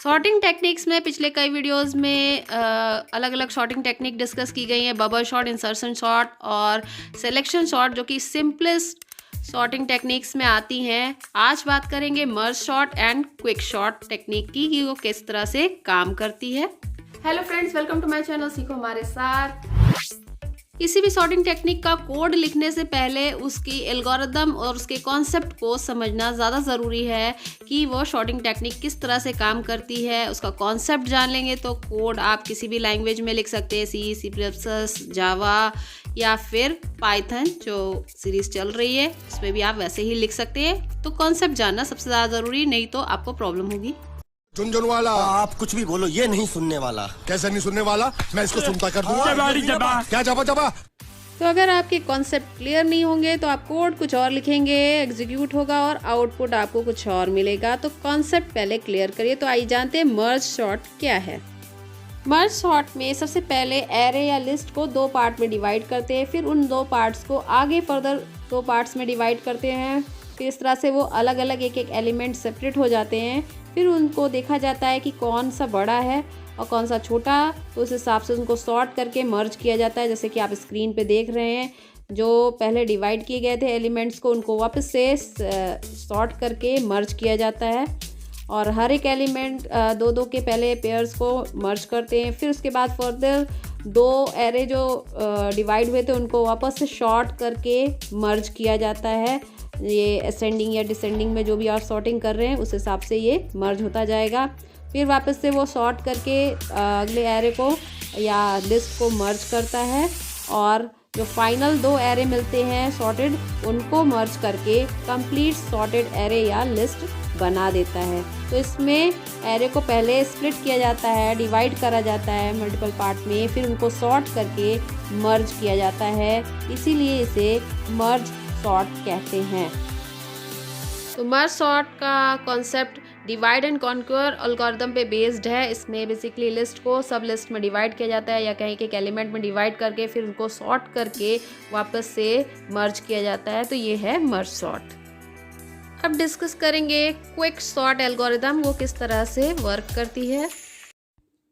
Sorting techniques में पिछले कई वीडियोस में अलग अलग सॉर्टिंग टेक्निक डिस्कस की गई हैं। बबल शॉर्ट, इंसर्शन शॉर्ट और सिलेक्शन शॉर्ट, जो कि सिंपलेस्ट सॉर्टिंग टेक्निक्स में आती हैं। आज बात करेंगे merge short and quick short technique की कि वो किस तरह से काम करती है। Hello friends, welcome to my channel सीखो हमारे साथ। किसी भी सॉर्टिंग टेक्निक का कोड लिखने से पहले उसकी एल्गोरिदम और उसके कॉन्सेप्ट को समझना ज़्यादा ज़रूरी है कि वो सॉर्टिंग टेक्निक किस तरह से काम करती है। उसका कॉन्सेप्ट जान लेंगे तो कोड आप किसी भी लैंग्वेज में लिख सकते हैं, सी++, जावा या फिर पाइथन जो सीरीज़ चल रही है उसमें भी आप वैसे ही लिख सकते हैं। तो कॉन्सेप्ट जानना सबसे ज़्यादा ज़रूरी, नहीं तो आपको प्रॉब्लम होगी। झुनझुन वाला, आप कुछ भी बोलो, ये नहीं सुनने वाला। कैसे नहीं सुनने वाला? मैं इसको सुनता कर दूंगा। क्या जबा जबा? तो अगर आपके कॉन्सेप्ट क्लियर नहीं होंगे तो आप कोड कुछ और लिखेंगे, एग्जीक्यूट होगा और आउटपुट आपको कुछ और मिलेगा। तो कॉन्सेप्ट पहले क्लियर करिए। तो आइए जानते हैं मर्ज शॉर्ट क्या है। मर्ज शॉर्ट में सबसे पहले एरे या लिस्ट को दो पार्ट में डिवाइड करते हैं, फिर उन दो पार्ट्स को आगे फर्दर दो पार्ट्स में डिवाइड करते हैं। फिर इस तरह से वो अलग अलग एक एक एलिमेंट सेपरेट हो जाते हैं। फिर उनको देखा जाता है कि कौन सा बड़ा है और कौन सा छोटा, तो उस हिसाब से उनको सॉर्ट करके मर्ज किया जाता है। जैसे कि आप स्क्रीन पे देख रहे हैं, जो पहले डिवाइड किए गए थे एलिमेंट्स को, उनको वापस से सॉर्ट करके मर्ज किया जाता है। और हर एक एलिमेंट दो दो के पहले पेयर्स को मर्ज करते हैं। फिर उसके बाद फर्दर दो एरे जो डिवाइड हुए थे उनको वापस से शॉर्ट करके मर्ज किया जाता है। ये असेंडिंग या डिसेंडिंग में जो भी आप सॉर्टिंग कर रहे हैं उस हिसाब से ये मर्ज होता जाएगा। फिर वापस से वो सॉर्ट करके अगले एरे को या लिस्ट को मर्ज करता है और जो फाइनल दो एरे मिलते हैं सॉर्टेड, उनको मर्ज करके कंप्लीट सॉर्टेड एरे या लिस्ट बना देता है। तो इसमें एरे को पहले स्प्लिट किया जाता है, डिवाइड करा जाता है मल्टीपल पार्ट में, फिर उनको सॉर्ट करके मर्ज किया जाता है। इसीलिए इसे मर्ज सॉर्ट कहते हैं। तो मर्ज सॉर्ट का concept divide and conquer algorithm पे बेस्ड है। इसमें बेसिकली लिस्ट को सब लिस्ट में डिवाइड किया जाता है या कहीं के एलिमेंट में डिवाइड करके फिर उनको सॉर्ट करके वापस से मर्ज किया जाता है। तो ये है मर्ज सॉर्ट। अब डिस्कस करेंगे क्विक सॉर्ट एल्गोरिथम, वो किस तरह से वर्क करती है।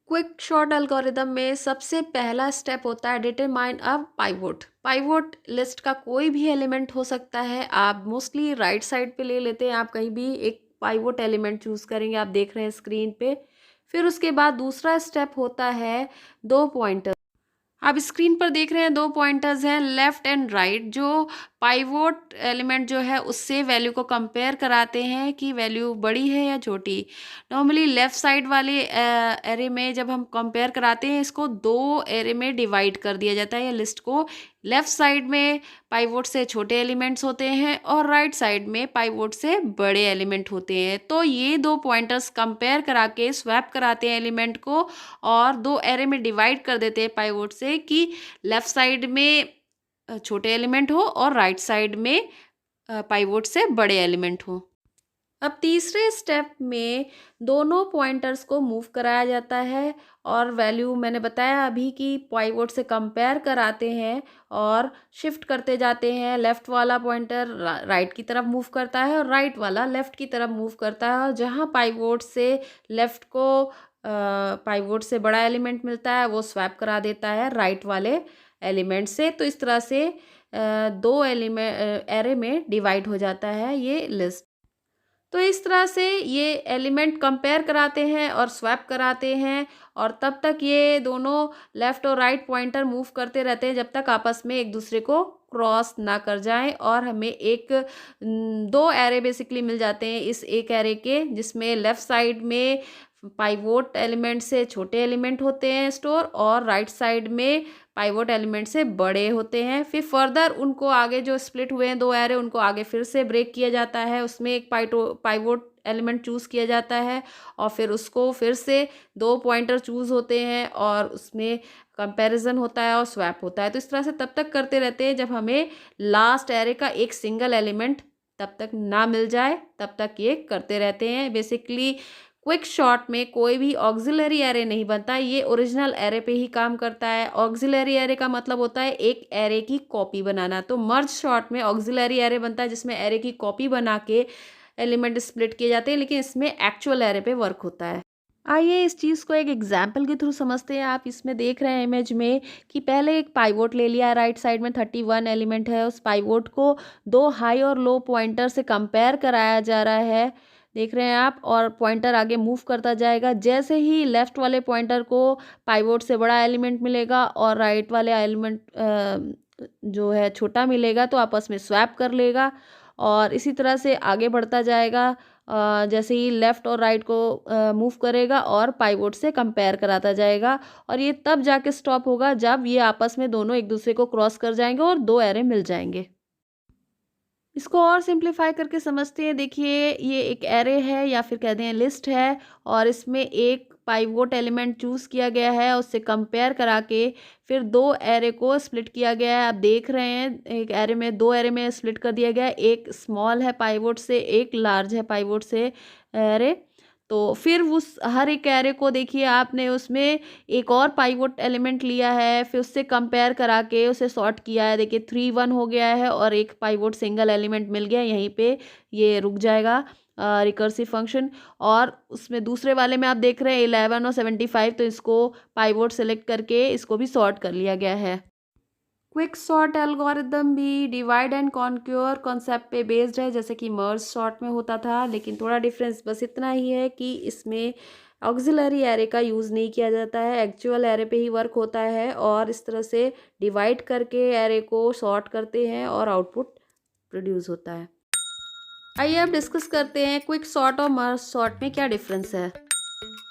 क्विक शॉर्ट एल्गोरिथम में सबसे पहला स्टेप होता है determine a pivot. Pivot list का कोई भी एलिमेंट हो सकता है। आप मोस्टली राइट साइड पे ले लेते हैं, आप कहीं भी एक पाइवोट एलिमेंट चूज करेंगे, आप देख रहे हैं स्क्रीन पे। फिर उसके बाद दूसरा स्टेप होता है दो पॉइंटर। आप स्क्रीन पर देख रहे हैं दो पॉइंटर्स हैं, लेफ्ट एंड राइट, जो पाइवोट एलिमेंट जो है उससे वैल्यू को कंपेयर कराते हैं कि वैल्यू बड़ी है या छोटी। नॉर्मली लेफ्ट साइड वाले एरे में जब हम कंपेयर कराते हैं, इसको दो एरे में डिवाइड कर दिया जाता है या लिस्ट को। लेफ्ट साइड में पाइवोट से छोटे एलिमेंट्स होते हैं और राइट साइड में पाइवोट से बड़े एलिमेंट होते हैं। तो ये दो पॉइंटर्स कंपेयर करा के स्वैप कराते हैं एलिमेंट को और दो एरे में डिवाइड कर देते हैं पाइवोट से कि लेफ्ट साइड में छोटे एलिमेंट हो और राइट साइड में पाइवोट से बड़े एलिमेंट हो। अब तीसरे स्टेप में दोनों पॉइंटर्स को मूव कराया जाता है और वैल्यू मैंने बताया अभी कि पाइवोट से कंपेयर कराते हैं और शिफ्ट करते जाते हैं। लेफ़्ट वाला पॉइंटर राइट की तरफ मूव करता है और राइट वाला लेफ़्ट की तरफ मूव करता है। और जहाँ पाइवोट से लेफ़्ट को पाइवोट से बड़ा एलिमेंट मिलता है वो स्वैप करा देता है राइट वाले एलिमेंट से। तो इस तरह से दो एलिमेंट एरे में डिवाइड हो जाता है ये लिस्ट। तो इस तरह से ये एलिमेंट कंपेयर कराते हैं और स्वैप कराते हैं और तब तक ये दोनों लेफ़्ट और राइट पॉइंटर मूव करते रहते हैं जब तक आपस में एक दूसरे को क्रॉस ना कर जाएं और हमें दो एरे बेसिकली मिल जाते हैं इस एक एरे के, जिसमें लेफ़्ट साइड में पाइवोट एलिमेंट से छोटे एलिमेंट होते हैं स्टोर और राइट साइड में पाइवोट एलिमेंट से बड़े होते हैं। फिर फर्दर उनको आगे जो स्प्लिट हुए हैं दो एरे, उनको आगे फिर से ब्रेक किया जाता है, उसमें एक पाइवोट एलिमेंट चूज़ किया जाता है और फिर उसको फिर से दो पॉइंटर चूज़ होते हैं और उसमें कंपैरिजन होता है और स्वैप होता है। तो इस तरह से तब तक करते रहते हैं जब हमें लास्ट एरे का एक सिंगल एलिमेंट तब तक ना मिल जाए, तब तक ये करते रहते हैं। बेसिकली क्विक शॉर्ट में कोई भी ऑक्सिलरी एरे नहीं बनता, ये ओरिजिनल एरे पे ही काम करता है। ऑक्सिलरी एरे का मतलब होता है एक एरे की कॉपी बनाना। तो मर्ज शॉर्ट में ऑक्सिलरी एरे बनता है जिसमें एरे की कॉपी बना के एलिमेंट स्प्लिट किए जाते हैं, लेकिन इसमें एक्चुअल एरे पे वर्क होता है। आइए इस चीज़ को एक एग्जाम्पल के थ्रू समझते हैं। आप इसमें देख रहे हैं इमेज में कि पहले एक पाइवोट ले लिया, राइट साइड में 31 एलिमेंट है। उस पाइवोट को 2 हाई और लो पॉइंटर से कंपेयर कराया जा रहा है, देख रहे हैं आप, और पॉइंटर आगे मूव करता जाएगा। जैसे ही लेफ्ट वाले पॉइंटर को पाइवोट से बड़ा एलिमेंट मिलेगा और राइट वाले एलिमेंट जो है छोटा मिलेगा, तो आपस में स्वैप कर लेगा और इसी तरह से आगे बढ़ता जाएगा। जैसे ही लेफ़्ट और राइट को मूव करेगा और पाइवोट से कंपेयर कराता जाएगा, और ये तब जाके स्टॉप होगा जब ये आपस में दोनों एक दूसरे को क्रॉस कर जाएंगे और 2 एरे मिल जाएंगे। इसको और सिंप्लीफाई करके समझते हैं। देखिए ये एक एरे है या फिर कहते हैं लिस्ट है, और इसमें एक पाइवोट एलिमेंट चूज़ किया गया है, उससे कंपेयर करा के फिर 2 एरे को स्प्लिट किया गया है। आप देख रहे हैं एक एरे में 2 एरे में स्प्लिट कर दिया गया है, एक स्मॉल है पाइवोट से, एक लार्ज है पाइवोट से एरे। तो फिर उस हर एक एरे को देखिए आपने उसमें एक और पाइवोट एलिमेंट लिया है, फिर उससे कंपेयर करा के उसे सॉर्ट किया है। देखिए 3 1 हो गया है और एक पाइवोट सिंगल एलिमेंट मिल गया, यहीं पे ये रुक जाएगा रिकर्सिव फंक्शन। और उसमें दूसरे वाले में आप देख रहे हैं 11 और 75, तो इसको पाइवोट सेलेक्ट करके इसको भी सॉर्ट कर लिया गया है। क्विक सॉर्ट एल्गोरिदम भी डिवाइड एंड कॉन्क्योर कॉन्सेप्ट पे बेस्ड है, जैसे कि मर्ज सॉर्ट में होता था, लेकिन थोड़ा डिफरेंस बस इतना ही है कि इसमें ऑक्सिलरी एरे का यूज़ नहीं किया जाता है, एक्चुअल एरे पे ही वर्क होता है, और इस तरह से डिवाइड करके एरे को सॉर्ट करते हैं और आउटपुट प्रोड्यूस होता है। आइए अब डिस्कस करते हैं क्विक सॉर्ट और मर्ज सॉर्ट में क्या डिफरेंस है।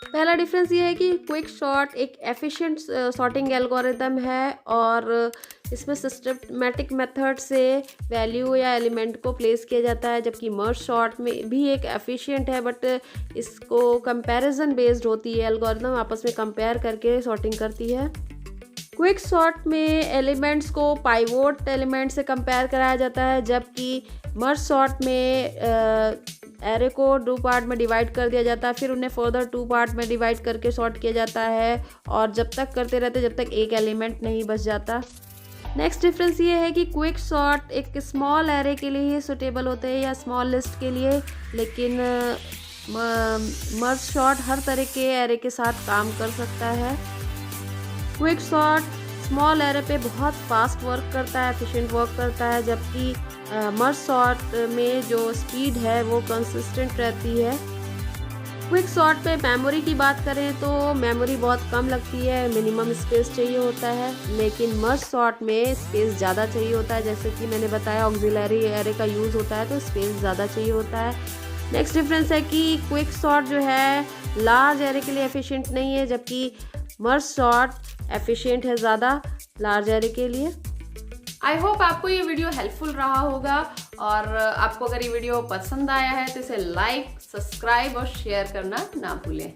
पहला डिफरेंस ये है कि क्विक सॉर्ट एक एफिशिएंट सॉर्टिंग एल्गोरिदम है, और इसमें सिस्टमैटिक मेथड से वैल्यू या एलिमेंट को प्लेस किया जाता है, जबकि मर्ज सॉर्ट में भी एक एफिशिएंट है, बट इसको कंपैरिजन बेस्ड होती है, एल्गोरिदम आपस में कंपेयर करके सॉर्टिंग करती है। क्विक सॉर्ट में एलिमेंट्स को पाइवोट एलिमेंट से कंपेयर कराया जाता है, जबकि मर्ज सॉर्ट में एरे को 2 पार्ट में डिवाइड कर दिया जाता है, फिर उन्हें फर्दर 2 पार्ट में डिवाइड करके सॉर्ट किया जाता है, और जब तक करते रहते जब तक एक एलिमेंट नहीं बच जाता। नेक्स्ट डिफरेंस ये है कि क्विक सॉर्ट एक स्मॉल एरे के लिए ही सुटेबल होते हैं या स्मॉल लिस्ट के लिए, लेकिन मर्ज सॉर्ट हर तरह के एरे के साथ काम कर सकता है। क्विक सॉर्ट स्मॉल एरे पे बहुत फास्ट वर्क करता है, एफिशिएंट वर्क करता है, जबकि मर्ज सॉर्ट में जो स्पीड है वो कंसिस्टेंट रहती है। क्विक सॉर्ट पे मेमोरी की बात करें तो मेमोरी बहुत कम लगती है, मिनिमम स्पेस चाहिए होता है, लेकिन मर्ज सॉर्ट में स्पेस ज़्यादा चाहिए होता है। जैसे कि मैंने बताया ऑक्सिलरी एरे का यूज़ होता है तो स्पेस ज़्यादा चाहिए होता है। नेक्स्ट डिफरेंस है कि क्विक सॉर्ट जो है लार्ज एरे के लिए एफिशिएंट नहीं है, जबकि मर्ज सॉर्ट एफिशिएंट है ज़्यादा लार्ज एरे के लिए। आई होप आपको ये वीडियो हेल्पफुल रहा होगा, और आपको अगर ये वीडियो पसंद आया है तो इसे लाइक, सब्सक्राइब और शेयर करना ना भूलें।